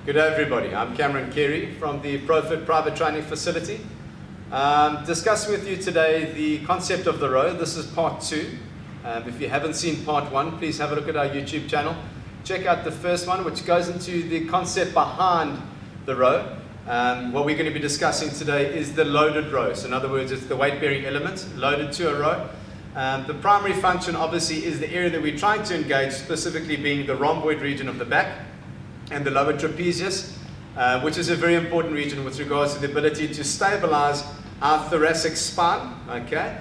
Good day everybody, I'm Cameron Carey from the Pro-Fit private training facility. Discussing with you today the concept of the row. This is part 2. If you haven't seen part 1, please have a look at our YouTube channel. Check out the first one, which goes into the concept behind the row. What we're going to be discussing today is the loaded row. So in other words, it's the weight bearing element loaded to a row. The primary function obviously is the area that we're trying to engage, specifically being the rhomboid region of the back and the lower trapezius, which is a very important region with regards to the ability to stabilize our thoracic spine, okay,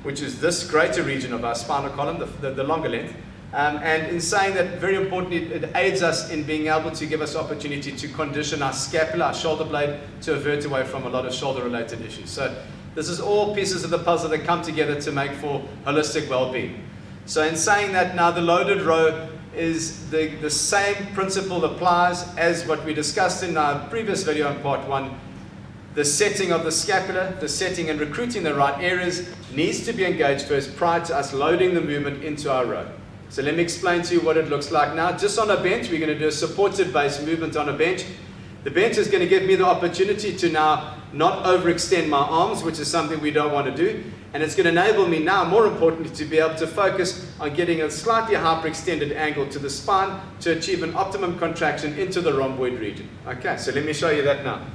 which is this greater region of our spinal column, the longer length. And in saying that, very importantly, it aids us in being able to give us opportunity to condition our scapula, our shoulder blade, to avert away from a lot of shoulder-related issues. So this is all pieces of the puzzle that come together to make for holistic well-being. So in saying that, now the loaded row is the same principle applies as what we discussed in our previous video in part 1. The setting of the scapula, the setting and recruiting the right areas needs to be engaged first prior to us loading the movement into our row. So let me explain to you what it looks like now. Just on a bench, we're going to do a supported base movement on a bench. The bench is going to give me the opportunity to now not overextend my arms, which is something we don't want to do. And it's going to enable me now, more importantly, to be able to focus on getting a slightly hyperextended angle to the spine to achieve an optimum contraction into the rhomboid region. Okay, so let me show you that now.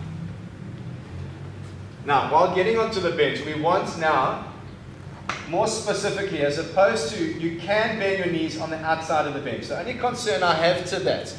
Now, while getting onto the bench, we want now, more specifically, as opposed to you can bend your knees on the outside of the bench. The only concern I have to that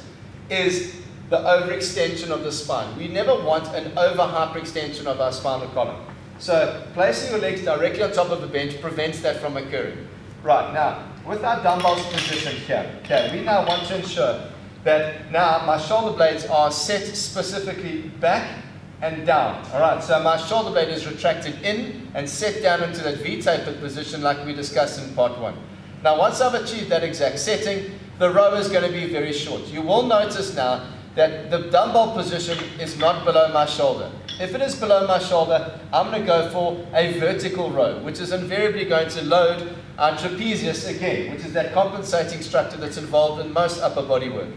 is the overextension of the spine. We never want an over-hyperextension of our spinal column. So placing your legs directly on top of the bench prevents that from occurring. Right, now, with our dumbbells positioned here, okay, we now want to ensure that now my shoulder blades are set specifically back and down. All right, so my shoulder blade is retracted in and set down into that V-tapered position like we discussed in part 1. Now, once I've achieved that exact setting, the row is going to be very short. You will notice now that the dumbbell position is not below my shoulder. If it is below my shoulder, I'm going to go for a vertical row, which is invariably going to load our trapezius again, which is that compensating structure that's involved in most upper body work,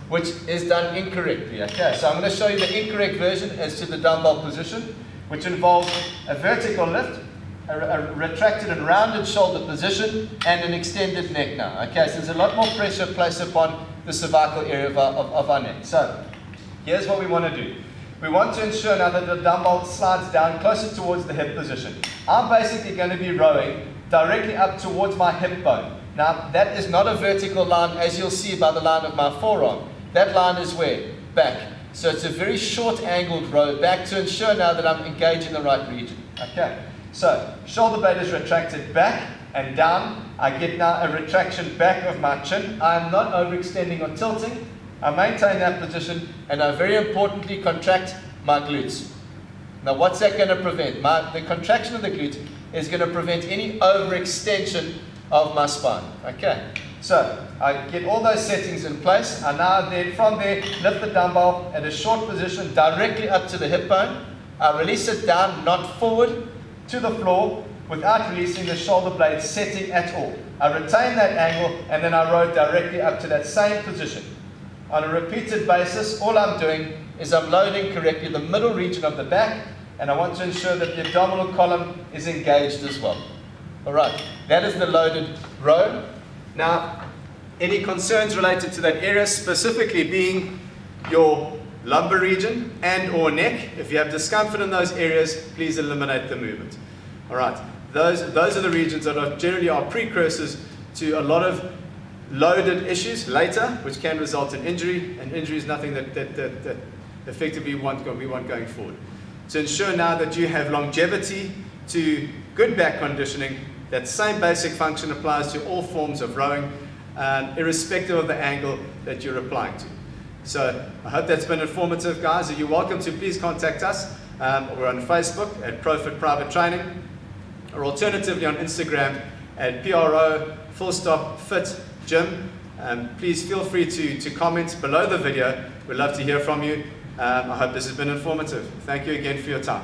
which is done incorrectly. Okay, so I'm going to show you the incorrect version as to the dumbbell position, which involves a vertical lift, a retracted and rounded shoulder position, and an extended neck now. Okay, so there's a lot more pressure placed upon the cervical area of our neck. So here's what we want to do. We want to ensure now that the dumbbell slides down closer towards the hip position. I'm basically going to be rowing directly up towards my hip bone. Now that is not a vertical line, as you'll see by the line of my forearm. That line is where? Back. So it's a very short angled row back to ensure now that I'm engaged in the right region. Okay, so shoulder blade is retracted back and down. I get now a retraction back of my chin. I'm not overextending or tilting. I maintain that position, and I very importantly contract my glutes. Now what's that going to prevent? The contraction of the glute is going to prevent any overextension of my spine. Okay, so I get all those settings in place. I now then from there lift the dumbbell at a short position directly up to the hip bone. I release it down, not forward to the floor, without releasing the shoulder blade setting at all. I retain that angle, and then I row directly up to that same position. On a repeated basis, all I'm doing is I'm loading correctly the middle region of the back, and I want to ensure that the abdominal column is engaged as well. All right, that is the loaded row. Now, any concerns related to that area, specifically being your lumbar region and or neck, if you have discomfort in those areas, please eliminate the movement. All right, those are the regions that are generally are precursors to a lot of loaded issues later, which can result in injury, and injury is nothing that effectively we want going forward. To ensure now that you have longevity to good back conditioning, that same basic function applies to all forms of rowing, irrespective of the angle that you're applying to. So I hope that's been informative, guys. You're welcome to please contact us. We're on Facebook at Pro-Fit Private Training, or alternatively on Instagram at Pro-Fitgym. Please feel free to comment below the video. We'd love to hear from you. I hope this has been informative. Thank you again for your time.